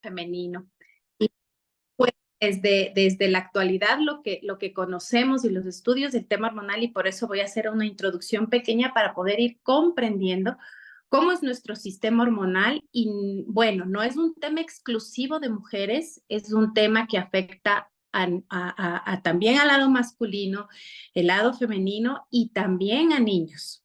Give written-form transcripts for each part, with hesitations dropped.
femenino. Y pues desde la actualidad lo que conocemos y los estudios del tema hormonal, y por eso voy a hacer una introducción pequeña para poder ir comprendiendo cómo es nuestro sistema hormonal. Y bueno, no es un tema exclusivo de mujeres, es un tema que afecta también al lado masculino, el lado femenino y también a niños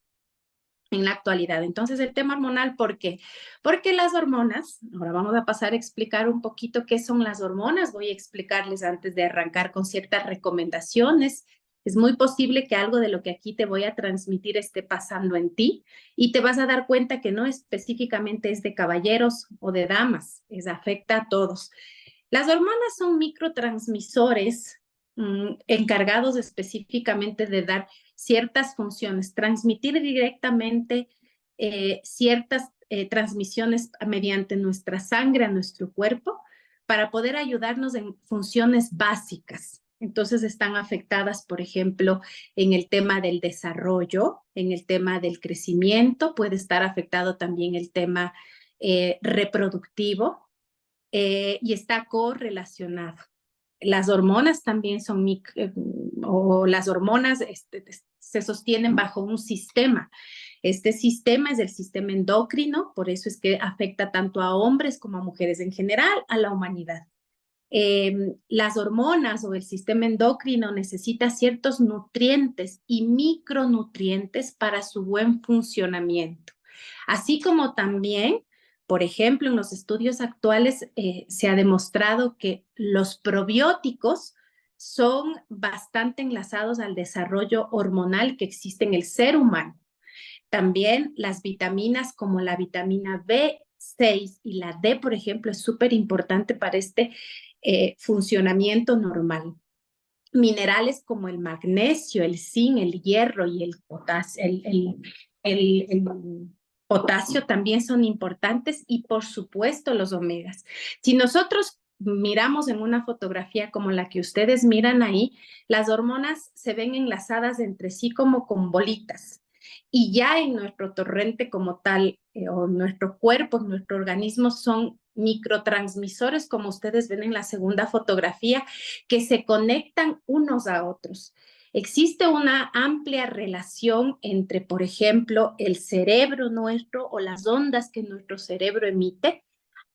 en la actualidad. Entonces, el tema hormonal, ¿por qué? Porque las hormonas, ahora vamos a pasar a explicar un poquito qué son las hormonas. Voy a explicarles antes de arrancar con ciertas recomendaciones. Es muy posible que algo de lo que aquí te voy a transmitir esté pasando en ti y te vas a dar cuenta que no específicamente es de caballeros o de damas, afecta a todos. Las hormonas son microtransmisores encargados específicamente de dar ciertas funciones, transmitir directamente ciertas transmisiones mediante nuestra sangre a nuestro cuerpo para poder ayudarnos en funciones básicas. Entonces están afectadas, por ejemplo, en el tema del desarrollo, en el tema del crecimiento, puede estar afectado también el tema reproductivo y está correlacionado. Las hormonas también son, o las hormonas se sostienen bajo un sistema. Este sistema es el sistema endocrino, por eso es que afecta tanto a hombres como a mujeres en general, a la humanidad. Las hormonas o el sistema endocrino necesita ciertos nutrientes y micronutrientes para su buen funcionamiento, así como también, por ejemplo, en los estudios actuales se ha demostrado que los probióticos son bastante enlazados al desarrollo hormonal que existe en el ser humano. También las vitaminas como la vitamina B6 y la D, por ejemplo, es súper importante para este funcionamiento normal. Minerales como el magnesio, el zinc, el hierro y el potasio, el potasio también son importantes y por supuesto los omegas. Si nosotros miramos en una fotografía como la que ustedes miran ahí, las hormonas se ven enlazadas entre sí como con bolitas. Y ya en nuestro torrente como tal, o nuestro cuerpo, nuestro organismo son microtransmisores, como ustedes ven en la segunda fotografía, que se conectan unos a otros. Existe una amplia relación entre, por ejemplo, el cerebro nuestro o las ondas que nuestro cerebro emite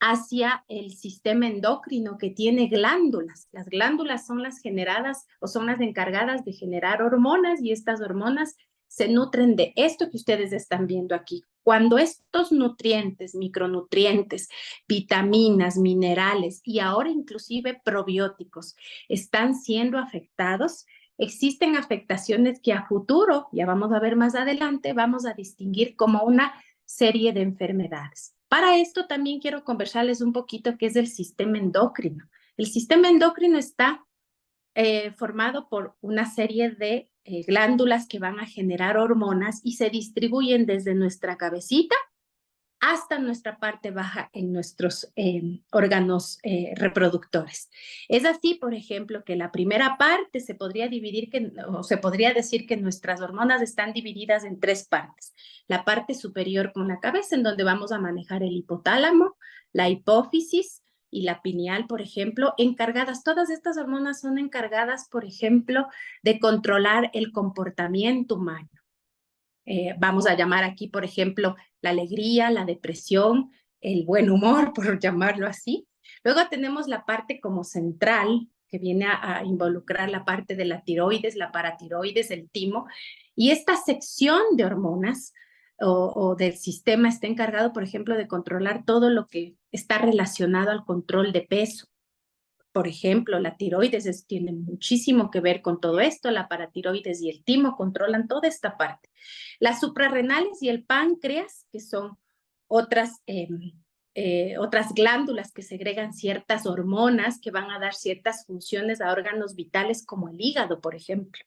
hacia el sistema endocrino que tiene glándulas. Las glándulas son las generadas o son las encargadas de generar hormonas y estas hormonas se nutren de esto que ustedes están viendo aquí. Cuando estos nutrientes, micronutrientes, vitaminas, minerales y ahora inclusive probióticos están siendo afectados, existen afectaciones que a futuro, ya vamos a ver más adelante, vamos a distinguir como una serie de enfermedades. Para esto también quiero conversarles un poquito qué es el sistema endocrino. El sistema endocrino está formado por una serie de glándulas que van a generar hormonas y se distribuyen desde nuestra cabecita hasta nuestra parte baja en nuestros órganos reproductores. Es así, por ejemplo, que la primera parte se podría dividir, o se podría decir que nuestras hormonas están divididas en tres partes. La parte superior con la cabeza, en donde vamos a manejar el hipotálamo, la hipófisis y la pineal, por ejemplo, encargadas, todas estas hormonas son encargadas, por ejemplo, de controlar el comportamiento humano. Vamos a llamar aquí, por ejemplo, la alegría, la depresión, el buen humor, por llamarlo así. Luego tenemos la parte como central, que viene a involucrar la parte de la tiroides, la paratiroides, el timo. Y esta sección de hormonas o del sistema está encargado, por ejemplo, de controlar todo lo que está relacionado al control de peso. Por ejemplo, la tiroides tiene muchísimo que ver con todo esto, la paratiroides y el timo controlan toda esta parte. Las suprarrenales y el páncreas, que son otras, otras glándulas que segregan ciertas hormonas que van a dar ciertas funciones a órganos vitales como el hígado, por ejemplo,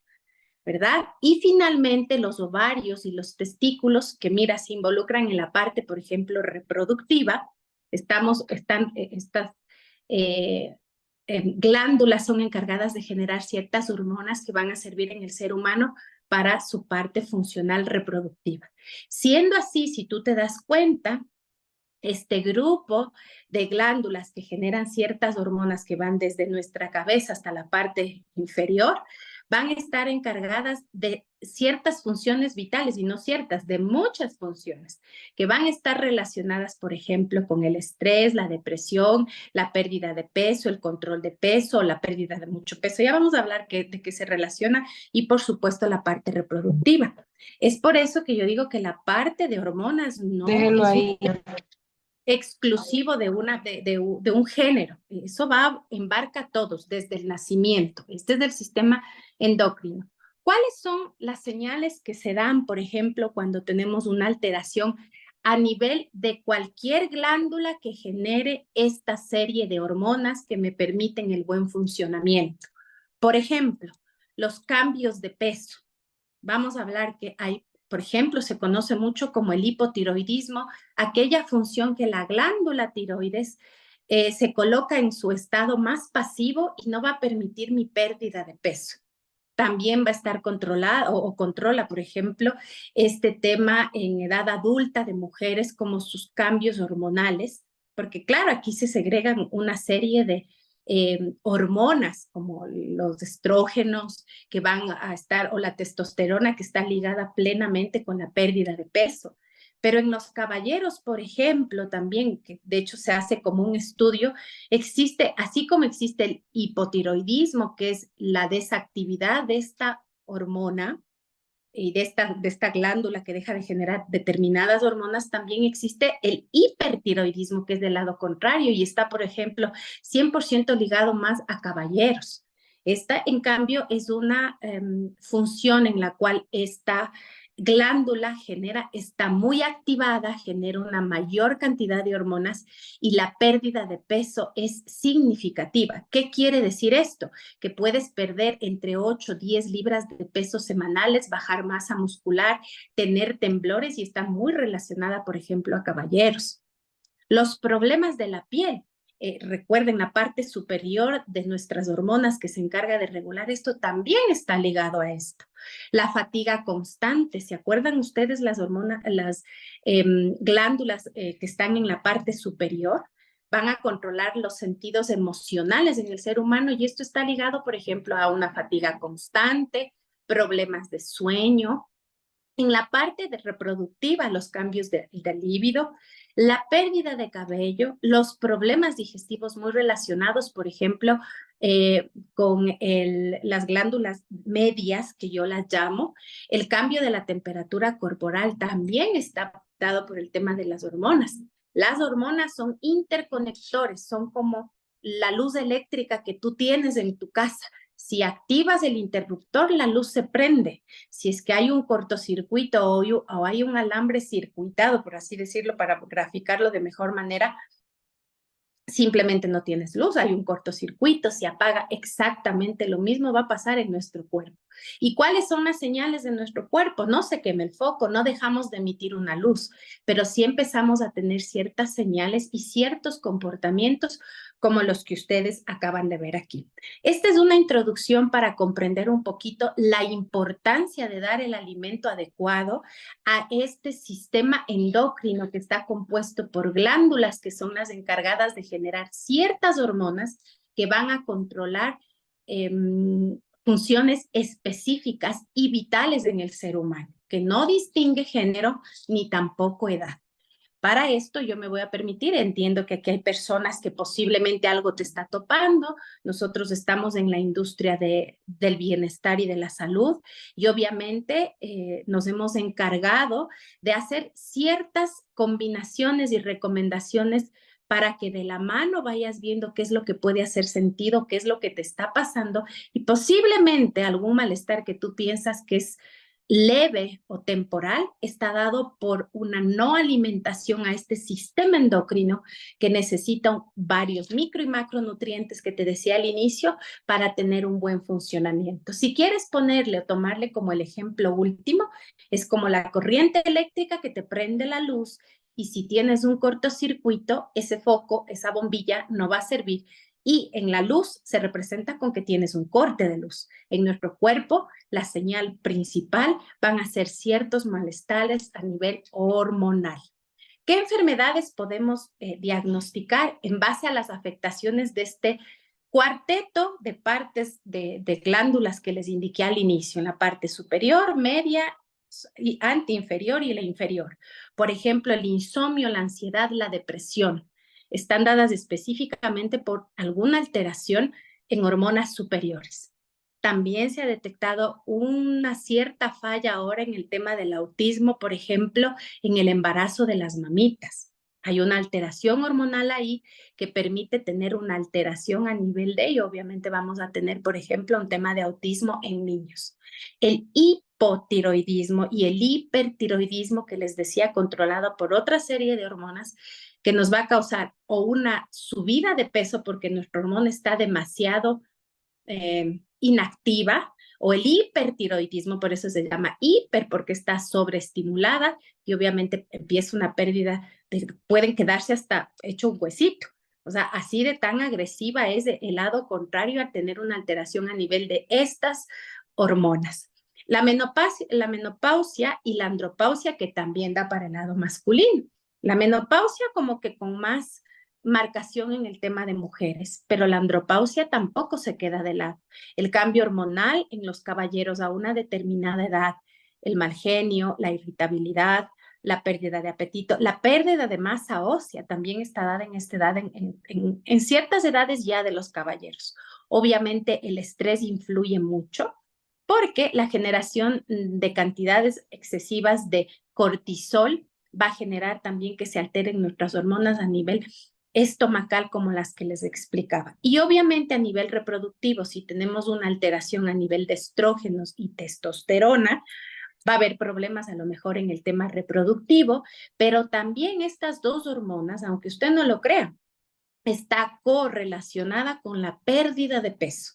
¿verdad? Y finalmente los ovarios y los testículos, que mira, se involucran en la parte, por ejemplo, reproductiva. Estas glándulas son encargadas de generar ciertas hormonas que van a servir en el ser humano para su parte funcional reproductiva. Siendo así, si tú te das cuenta, Este grupo de glándulas que generan ciertas hormonas que van desde nuestra cabeza hasta la parte inferior, van a estar encargadas de ciertas funciones vitales, y no ciertas, de muchas funciones, que van a estar relacionadas, por ejemplo, con el estrés, la depresión, la pérdida de peso, el control de peso, la pérdida de mucho peso. Ya vamos a hablar de qué se relaciona, y por supuesto la parte reproductiva. Es por eso que yo digo que la parte de hormonas no Déjelo es un ahí. exclusivo de un género. Eso embarca a todos desde el nacimiento. Este es del sistema endocrino. ¿Cuáles son las señales que se dan, por ejemplo, cuando tenemos una alteración a nivel de cualquier glándula que genere esta serie de hormonas que me permiten el buen funcionamiento? Por ejemplo, los cambios de peso. Vamos a hablar que hay, por ejemplo, se conoce mucho como el hipotiroidismo, aquella función que la glándula tiroides se coloca en su estado más pasivo y no va a permitir mi pérdida de peso. También va a estar controlada o controla, por ejemplo, este tema en edad adulta de mujeres como sus cambios hormonales, porque claro, aquí se segregan una serie de hormonas como los estrógenos que van a estar, o la testosterona que está ligada plenamente con la pérdida de peso. Pero en los caballeros, por ejemplo, también, que de hecho se hace como un estudio, existe, así como existe el hipotiroidismo, que es la desactividad de esta hormona y de esta glándula que deja de generar determinadas hormonas, también existe el hipertiroidismo, que es del lado contrario y está, por ejemplo, 100% ligado más a caballeros. Esta, en cambio, es una función en la cual esta glándula está muy activada, genera una mayor cantidad de hormonas y la pérdida de peso es significativa. ¿Qué quiere decir esto? Que puedes perder entre 8 o 10 libras de peso semanales, bajar masa muscular, tener temblores, y está muy relacionada, por ejemplo, a caballeros. Los problemas de la piel. Recuerden, la parte superior de nuestras hormonas que se encarga de regular esto también está ligado a esto. La fatiga constante, ¿se acuerdan ustedes las hormonas, las glándulas que están en la parte superior? Van a controlar los sentidos emocionales en el ser humano, y esto está ligado, por ejemplo, a una fatiga constante, problemas de sueño. En la parte de reproductiva, los cambios de líbido, la pérdida de cabello, los problemas digestivos muy relacionados, por ejemplo, con las glándulas medias, que yo las llamo, el cambio de la temperatura corporal también está dado por el tema de las hormonas. Las hormonas son interconectores, son como la luz eléctrica que tú tienes en tu casa. Si activas el interruptor, la luz se prende. Si es que hay un cortocircuito o hay un alambre circuitado, por así decirlo, para graficarlo de mejor manera, simplemente no tienes luz, hay un cortocircuito, se apaga. Exactamente lo mismo va a pasar en nuestro cuerpo. ¿Y cuáles son las señales de nuestro cuerpo? No se queme el foco, no dejamos de emitir una luz, pero sí empezamos a tener ciertas señales y ciertos comportamientos como los que ustedes acaban de ver aquí. Esta es una introducción para comprender un poquito la importancia de dar el alimento adecuado a este sistema endocrino que está compuesto por glándulas que son las encargadas de generar ciertas hormonas que van a controlar funciones específicas y vitales en el ser humano, que no distingue género ni tampoco edad. Para esto yo me voy a permitir, entiendo que aquí hay personas que posiblemente algo te está topando, nosotros estamos en la industria del bienestar y de la salud, y obviamente nos hemos encargado de hacer ciertas combinaciones y recomendaciones para que de la mano vayas viendo qué es lo que puede hacer sentido, qué es lo que te está pasando, y posiblemente algún malestar que tú piensas que es leve o temporal está dado por una no alimentación a este sistema endocrino que necesita varios micro y macronutrientes que te decía al inicio para tener un buen funcionamiento. Si quieres ponerle o tomarle como el ejemplo último, es como la corriente eléctrica que te prende la luz, y si tienes un cortocircuito, ese foco, esa bombilla no va a servir, y en la luz se representa con que tienes un corte de luz. En nuestro cuerpo, la señal principal van a ser ciertos malestares a nivel hormonal. ¿Qué enfermedades podemos diagnosticar en base a las afectaciones de este cuarteto de partes de glándulas que les indiqué al inicio, en la parte superior, media, y antiinferior y la inferior? Por ejemplo, el insomnio, la ansiedad, la depresión, están dadas específicamente por alguna alteración en hormonas superiores. También se ha detectado una cierta falla ahora en el tema del autismo, por ejemplo, en el embarazo de las mamitas. Hay una alteración hormonal ahí que permite tener una alteración a nivel de, y obviamente vamos a tener, por ejemplo, un tema de autismo en niños. El hipotiroidismo y el hipertiroidismo, que les decía, controlado por otra serie de hormonas, que nos va a causar o una subida de peso porque nuestra hormona está demasiado inactiva, o el hipertiroidismo, por eso se llama hiper, porque está sobreestimulada y obviamente empieza una pérdida, pueden quedarse hasta hecho un huesito. O sea, así de tan agresiva es el lado contrario a tener una alteración a nivel de estas hormonas. La menopausia y la andropausia, que también da para el lado masculino. La menopausia como que con más marcación en el tema de mujeres, pero la andropausia tampoco se queda de lado. El cambio hormonal en los caballeros a una determinada edad, el mal genio, la irritabilidad, la pérdida de apetito, la pérdida de masa ósea también está dada en esta edad, en ciertas edades ya de los caballeros. Obviamente el estrés influye mucho porque la generación de cantidades excesivas de cortisol va a generar también que se alteren nuestras hormonas a nivel estomacal, como las que les explicaba. Y obviamente a nivel reproductivo, si tenemos una alteración a nivel de estrógenos y testosterona, va a haber problemas a lo mejor en el tema reproductivo, pero también estas dos hormonas, aunque usted no lo crea, está correlacionada con la pérdida de peso.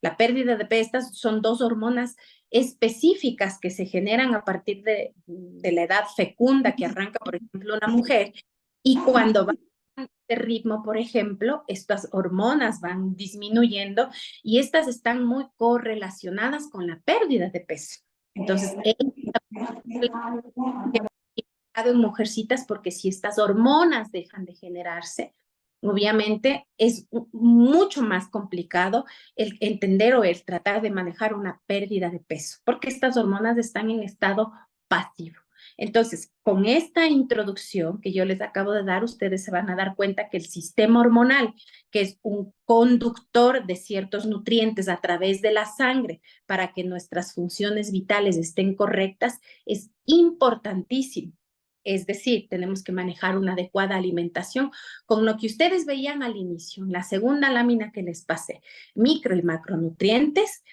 La pérdida de peso, estas son dos hormonas específicas que se generan a partir de la edad fecunda que arranca, por ejemplo, una mujer, y cuando va de ritmo, por ejemplo, estas hormonas van disminuyendo y estas están muy correlacionadas con la pérdida de peso. Entonces, en mujercitas, porque si estas hormonas dejan de generarse, obviamente es mucho más complicado el entender o el tratar de manejar una pérdida de peso, porque estas hormonas están en estado pasivo. Entonces, con esta introducción que yo les acabo de dar, ustedes se van a dar cuenta que el sistema hormonal, que es un conductor de ciertos nutrientes a través de la sangre para que nuestras funciones vitales estén correctas, es importantísimo. Es decir, tenemos que manejar una adecuada alimentación con lo que ustedes veían al inicio, en la segunda lámina que les pasé, micro y macronutrientes,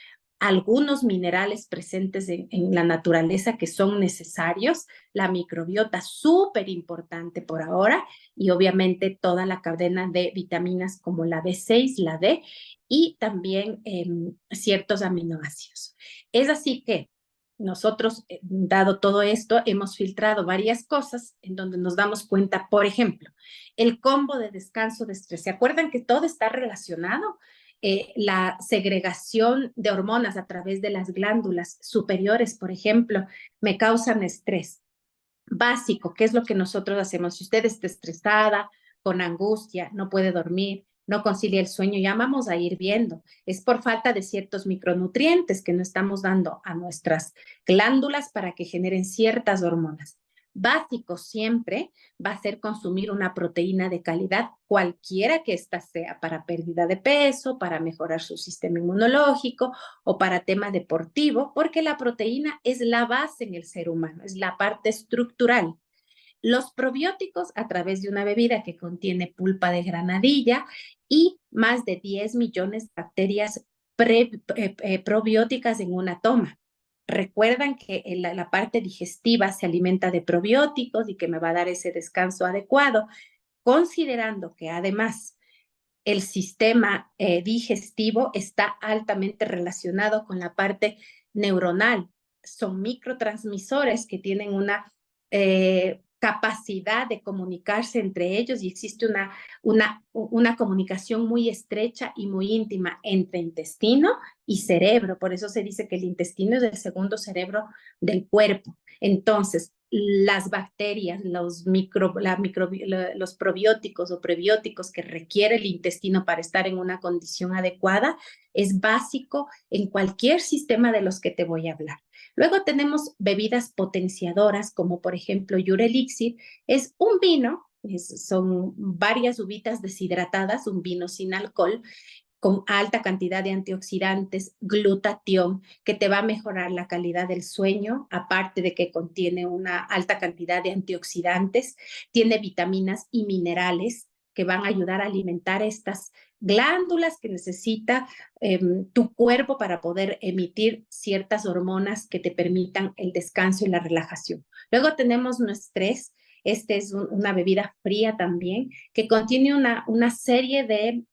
algunos minerales presentes en la naturaleza que son necesarios, la microbiota súper importante por ahora y obviamente toda la cadena de vitaminas como la B6, la D y también ciertos aminoácidos. Es así que nosotros, dado todo esto, hemos filtrado varias cosas en donde nos damos cuenta, por ejemplo, el combo de descanso de estrés. ¿Se acuerdan que todo está relacionado? La segregación de hormonas a través de las glándulas superiores, por ejemplo, me causan estrés básico. ¿Qué es lo que nosotros hacemos? Si usted está estresada, con angustia, no puede dormir, no concilia el sueño, ya vamos a ir viendo. Es por falta de ciertos micronutrientes que no estamos dando a nuestras glándulas para que generen ciertas hormonas. Básico siempre va a ser consumir una proteína de calidad, cualquiera que ésta sea, para pérdida de peso, para mejorar su sistema inmunológico o para tema deportivo, porque la proteína es la base en el ser humano, es la parte estructural. Los probióticos a través de una bebida que contiene pulpa de granadilla y más de 10 millones de bacterias probióticas en una toma. Recuerdan que la parte digestiva se alimenta de probióticos y que me va a dar ese descanso adecuado, considerando que además el sistema digestivo está altamente relacionado con la parte neuronal. Son microtransmisores que tienen una capacidad de comunicarse entre ellos y existe una comunicación muy estrecha y muy íntima entre intestino y cerebro. Por eso se dice que el intestino es el segundo cerebro del cuerpo. Entonces, las bacterias, los probióticos o prebióticos que requiere el intestino para estar en una condición adecuada, es básico en cualquier sistema de los que te voy a hablar. Luego tenemos bebidas potenciadoras, como por ejemplo Urelixir, es un vino, son varias uvitas deshidratadas, un vino sin alcohol, con alta cantidad de antioxidantes, glutatión, que te va a mejorar la calidad del sueño, aparte de que contiene una alta cantidad de antioxidantes, tiene vitaminas y minerales que van a ayudar a alimentar estas glándulas que necesita tu cuerpo para poder emitir ciertas hormonas que te permitan el descanso y la relajación. Luego tenemos Nuestrés. Este es una bebida fría también que contiene una serie de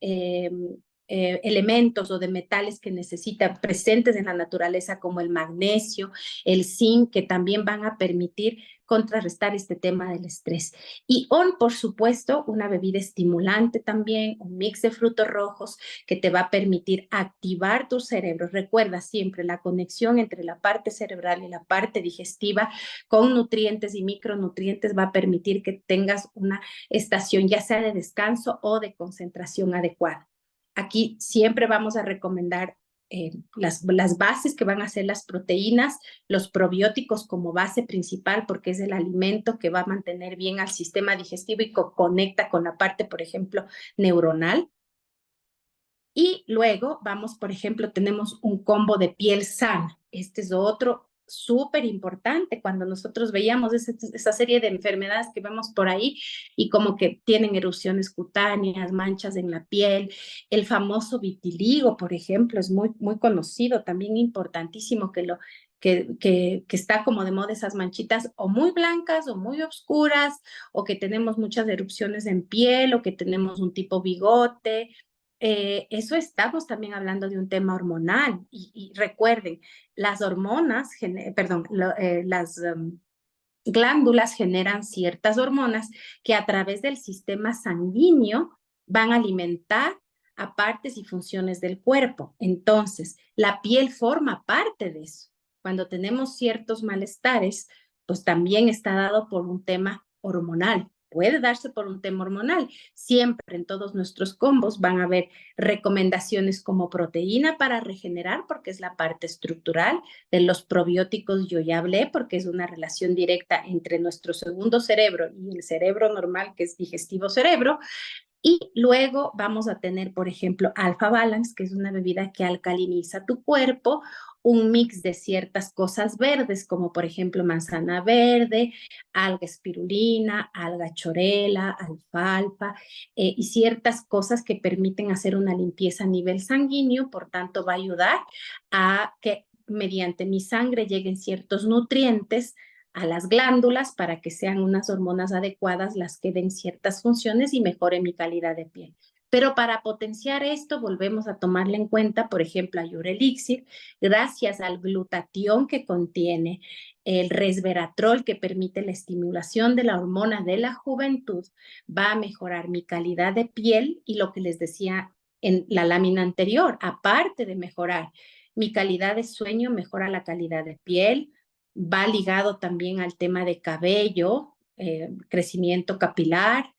elementos o de metales que necesita presentes en la naturaleza, como el magnesio, el zinc, que también van a permitir contrarrestar este tema del estrés. Y por supuesto, una bebida estimulante también, un mix de frutos rojos que te va a permitir activar tu cerebro. Recuerda siempre la conexión entre la parte cerebral y la parte digestiva con nutrientes y micronutrientes va a permitir que tengas una estación ya sea de descanso o de concentración adecuada. Aquí siempre vamos a recomendar las bases que van a ser las proteínas, los probióticos como base principal, porque es el alimento que va a mantener bien al sistema digestivo y conecta con la parte, por ejemplo, neuronal. Y luego vamos, por ejemplo, tenemos un combo de piel sana. Este es otro súper importante cuando nosotros veíamos esa serie de enfermedades que vemos por ahí y como que tienen erupciones cutáneas, manchas en la piel. El famoso vitiligo, por ejemplo, es muy conocido, también importantísimo que está como de moda esas manchitas o muy blancas o muy oscuras o que tenemos muchas erupciones en piel o que tenemos un tipo bigote. Eso estamos también hablando de un tema hormonal y recuerden, las hormonas, perdón, las glándulas generan ciertas hormonas que a través del sistema sanguíneo van a alimentar a partes y funciones del cuerpo. Entonces, la piel forma parte de eso. Cuando tenemos ciertos malestares, pues también está dado por un tema hormonal. Puede darse por un tema hormonal. Siempre en todos nuestros combos van a haber recomendaciones como proteína para regenerar, porque es la parte estructural. De los probióticos yo ya hablé, porque es una relación directa entre nuestro segundo cerebro y el cerebro normal, que es digestivo cerebro. Y luego vamos a tener, por ejemplo, Alpha Balance, que es una bebida que alcaliniza tu cuerpo, un mix de ciertas cosas verdes, como por ejemplo manzana verde, alga espirulina, alga chorela, alfalfa, y ciertas cosas que permiten hacer una limpieza a nivel sanguíneo, por tanto va a ayudar a que mediante mi sangre lleguen ciertos nutrientes a las glándulas para que sean unas hormonas adecuadas las que den ciertas funciones y mejore mi calidad de piel. Pero para potenciar esto, volvemos a tomarle en cuenta, por ejemplo, a Urelixir, gracias al glutatión que contiene, el resveratrol que permite la estimulación de la hormona de la juventud, va a mejorar mi calidad de piel y lo que les decía en la lámina anterior, aparte de mejorar mi calidad de sueño, mejora la calidad de piel, va ligado también al tema de cabello, crecimiento capilar,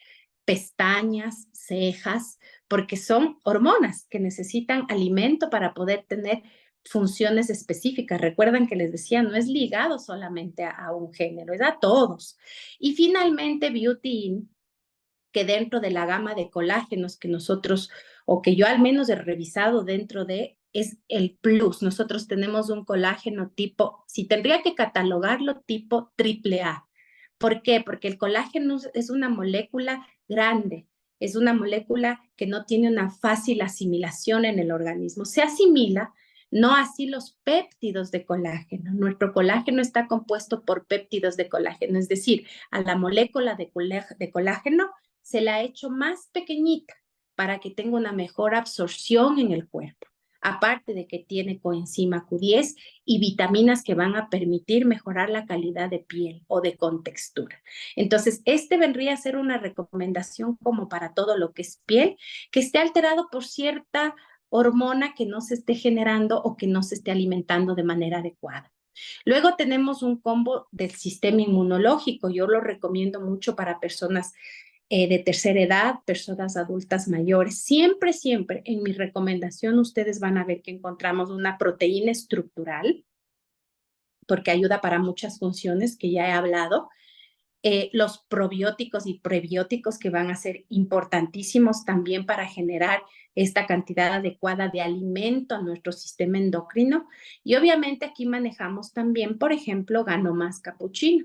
pestañas, cejas, porque son hormonas que necesitan alimento para poder tener funciones específicas. Recuerdan que les decía, no es ligado solamente a un género, es a todos. Y finalmente, Beauty, que dentro de la gama de colágenos que nosotros, o que yo al menos he revisado dentro de, es el plus. Nosotros tenemos un colágeno tipo, si tendría que catalogarlo, tipo AAA. ¿Por qué? Porque el colágeno es una molécula grande, es una molécula que no tiene una fácil asimilación en el organismo. Se asimila, no así los péptidos de colágeno. Nuestro colágeno está compuesto por péptidos de colágeno, es decir, a la molécula de colágeno se la ha hecho más pequeñita para que tenga una mejor absorción en el cuerpo. Aparte de que tiene coenzima Q10 y vitaminas que van a permitir mejorar la calidad de piel o de contextura. Entonces, este vendría a ser una recomendación como para todo lo que es piel, que esté alterado por cierta hormona que no se esté generando o que no se esté alimentando de manera adecuada. Luego tenemos un combo del sistema inmunológico. Yo lo recomiendo mucho para personas de tercera edad, personas adultas mayores. Siempre, siempre en mi recomendación ustedes van a ver que encontramos una proteína estructural porque ayuda para muchas funciones que ya he hablado. Los probióticos y prebióticos que van a ser importantísimos también para generar esta cantidad adecuada de alimento a nuestro sistema endocrino. Y obviamente aquí manejamos también, por ejemplo, Ganomas capuchino.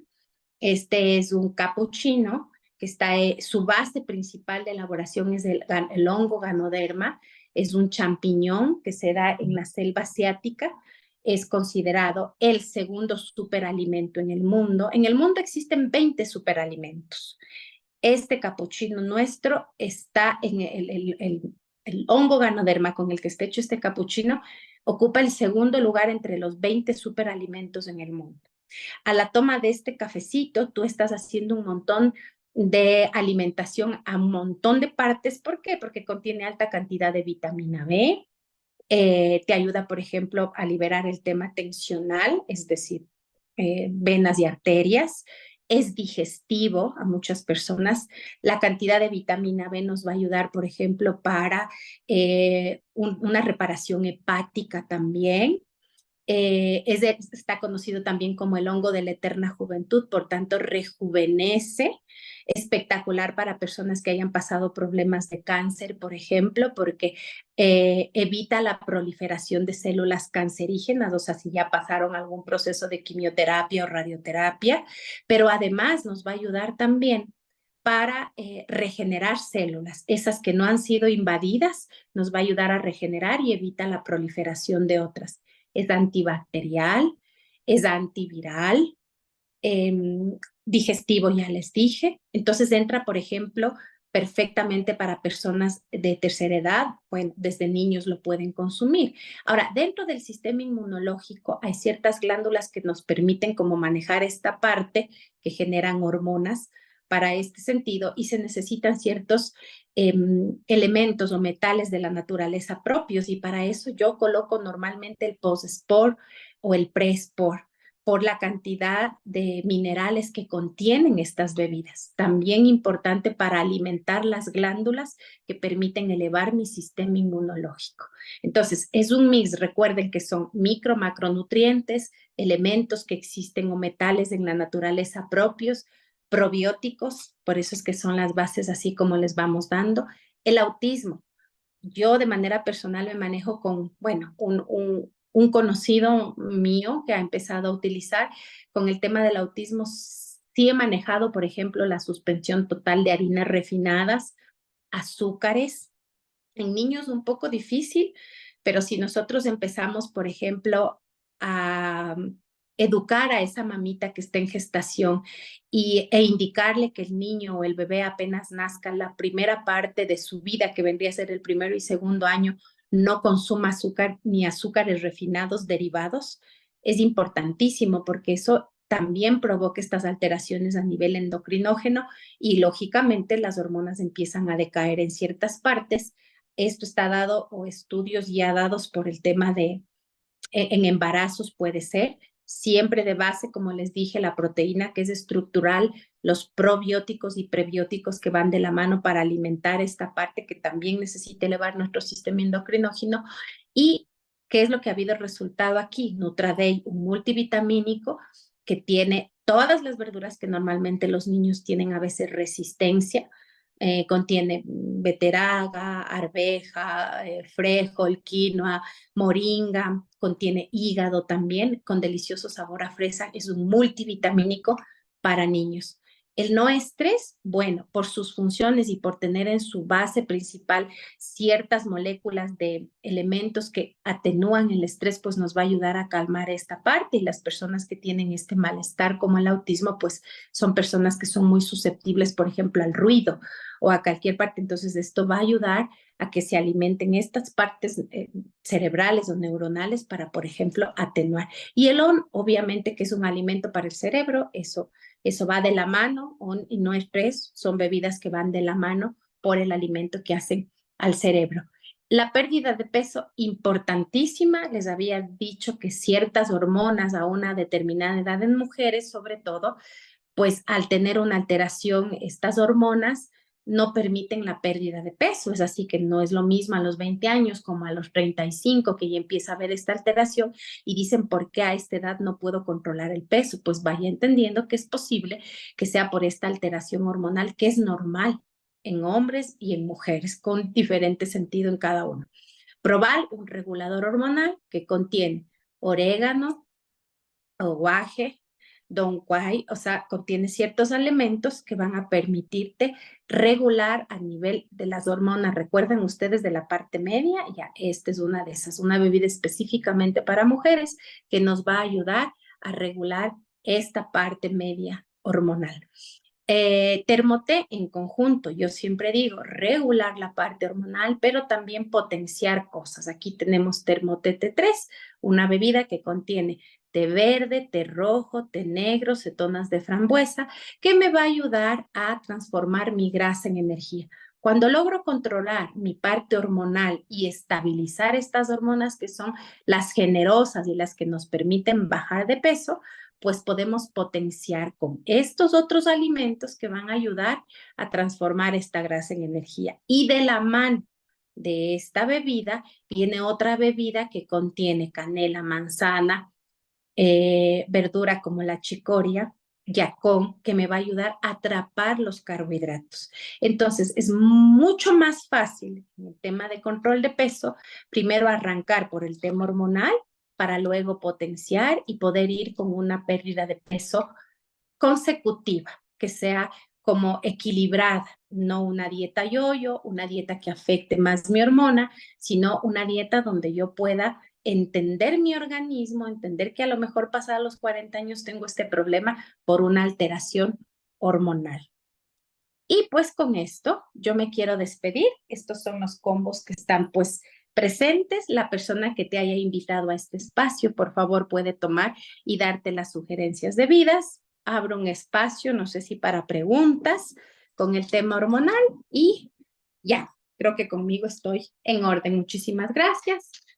Este es un capuchino que está, su base principal de elaboración es el hongo Ganoderma, es un champiñón que se da en la selva asiática, es considerado el segundo superalimento en el mundo. En el mundo existen 20 superalimentos. Este capuchino nuestro está en el hongo Ganoderma con el que está hecho este capuchino, ocupa el segundo lugar entre los 20 superalimentos en el mundo. A la toma de este cafecito, tú estás haciendo un montón de alimentación a un montón de partes. ¿Por qué? Porque contiene alta cantidad de vitamina B, te ayuda, por ejemplo, a liberar el tema tensional, es decir, venas y arterias. Es digestivo a muchas personas. La cantidad de vitamina B nos va a ayudar, por ejemplo, para una reparación hepática también. Está conocido también como el hongo de la eterna juventud, por tanto rejuvenece, espectacular para personas que hayan pasado problemas de cáncer, por ejemplo, porque evita la proliferación de células cancerígenas, o sea, si ya pasaron algún proceso de quimioterapia o radioterapia, pero además nos va a ayudar también para regenerar células, esas que no han sido invadidas, nos va a ayudar a regenerar y evita la proliferación de otras. Es antibacterial, es antiviral, eh, digestivo, ya les dije. Entonces entra, por ejemplo, perfectamente para personas de tercera edad, bueno, desde niños lo pueden consumir. Ahora, dentro del sistema inmunológico hay ciertas glándulas que nos permiten como manejar esta parte que generan hormonas para este sentido y se necesitan ciertos elementos o metales de la naturaleza propios y para eso yo coloco normalmente el post-sport o el pre-sport por la cantidad de minerales que contienen estas bebidas. También importante para alimentar las glándulas que permiten elevar mi sistema inmunológico. Entonces, es un mix, recuerden que son micro, macronutrientes, elementos que existen o metales en la naturaleza propios, probióticos, por eso es que son las bases así como les vamos dando. El autismo, yo de manera personal me manejo con, bueno, un conocido mío que ha empezado a utilizar con el tema del autismo. Sí he manejado, por ejemplo, la suspensión total de harinas refinadas, azúcares. En niños un poco difícil, pero si nosotros empezamos, por ejemplo, a educar a esa mamita que está en gestación e indicarle que el niño o el bebé apenas nazca, la primera parte de su vida, que vendría a ser el primero y segundo año, no consuma azúcar ni azúcares refinados derivados, es importantísimo porque eso también provoca estas alteraciones a nivel endocrinógeno y lógicamente las hormonas empiezan a decaer en ciertas partes. Esto está dado o estudios ya dados por el tema de en embarazos puede ser, siempre de base, como les dije, la proteína que es estructural, los probióticos y prebióticos que van de la mano para alimentar esta parte que también necesita elevar nuestro sistema endocrinógeno. ¿Y qué es lo que ha habido resultado aquí? Nutraday, un multivitamínico que tiene todas las verduras que normalmente los niños tienen a veces resistencia, contiene beteraga, arveja, frijol, quinoa, moringa, contiene hígado también, con delicioso sabor a fresa, es un multivitamínico para niños. El no estrés, bueno, por sus funciones y por tener en su base principal ciertas moléculas de elementos que atenúan el estrés, pues nos va a ayudar a calmar esta parte y las personas que tienen este malestar como el autismo, pues son personas que son muy susceptibles, por ejemplo, al ruido o a cualquier parte. Entonces, esto va a ayudar a que se alimenten estas partes cerebrales o neuronales para, por ejemplo, atenuar. Y el ON, obviamente, que es un alimento para el cerebro, eso va de la mano, ON y no estrés, son bebidas que van de la mano por el alimento que hacen al cerebro. La pérdida de peso, importantísima. Les había dicho que ciertas hormonas a una determinada edad en mujeres, sobre todo, pues al tener una alteración, estas hormonas no permiten la pérdida de peso. Es así que no es lo mismo a los 20 años como a los 35 que ya empieza a haber esta alteración y dicen, ¿por qué a esta edad no puedo controlar el peso? Pues vaya entendiendo que es posible que sea por esta alteración hormonal que es normal en hombres y en mujeres, con diferente sentido en cada uno. Probar un regulador hormonal que contiene orégano, guaje, Don Quai, o sea, contiene ciertos elementos que van a permitirte regular a nivel de las hormonas. Recuerden ustedes de la parte media, ya esta es una de esas, una bebida específicamente para mujeres que nos va a ayudar a regular esta parte media hormonal. Termoté en conjunto, yo siempre digo regular la parte hormonal, pero también potenciar cosas. Aquí tenemos Termoté T3, una bebida que contiene té verde, té rojo, té negro, cetonas de frambuesa, que me va a ayudar a transformar mi grasa en energía. Cuando logro controlar mi parte hormonal y estabilizar estas hormonas que son las generosas y las que nos permiten bajar de peso, pues podemos potenciar con estos otros alimentos que van a ayudar a transformar esta grasa en energía. Y de la mano de esta bebida viene otra bebida que contiene canela, manzana, verdura como la chicoria, yacón, que me va a ayudar a atrapar los carbohidratos. Entonces, es mucho más fácil en el tema de control de peso, primero arrancar por el tema hormonal para luego potenciar y poder ir con una pérdida de peso consecutiva, que sea como equilibrada, no una dieta yo-yo, una dieta que afecte más mi hormona, sino una dieta donde yo pueda entender mi organismo, entender que a lo mejor pasada los 40 años tengo este problema por una alteración hormonal. Y pues con esto yo me quiero despedir. Estos son los combos que están pues presentes. La persona que te haya invitado a este espacio, por favor, puede tomar y darte las sugerencias debidas. Abro un espacio, no sé si para preguntas con el tema hormonal y ya, creo que conmigo estoy en orden. Muchísimas gracias.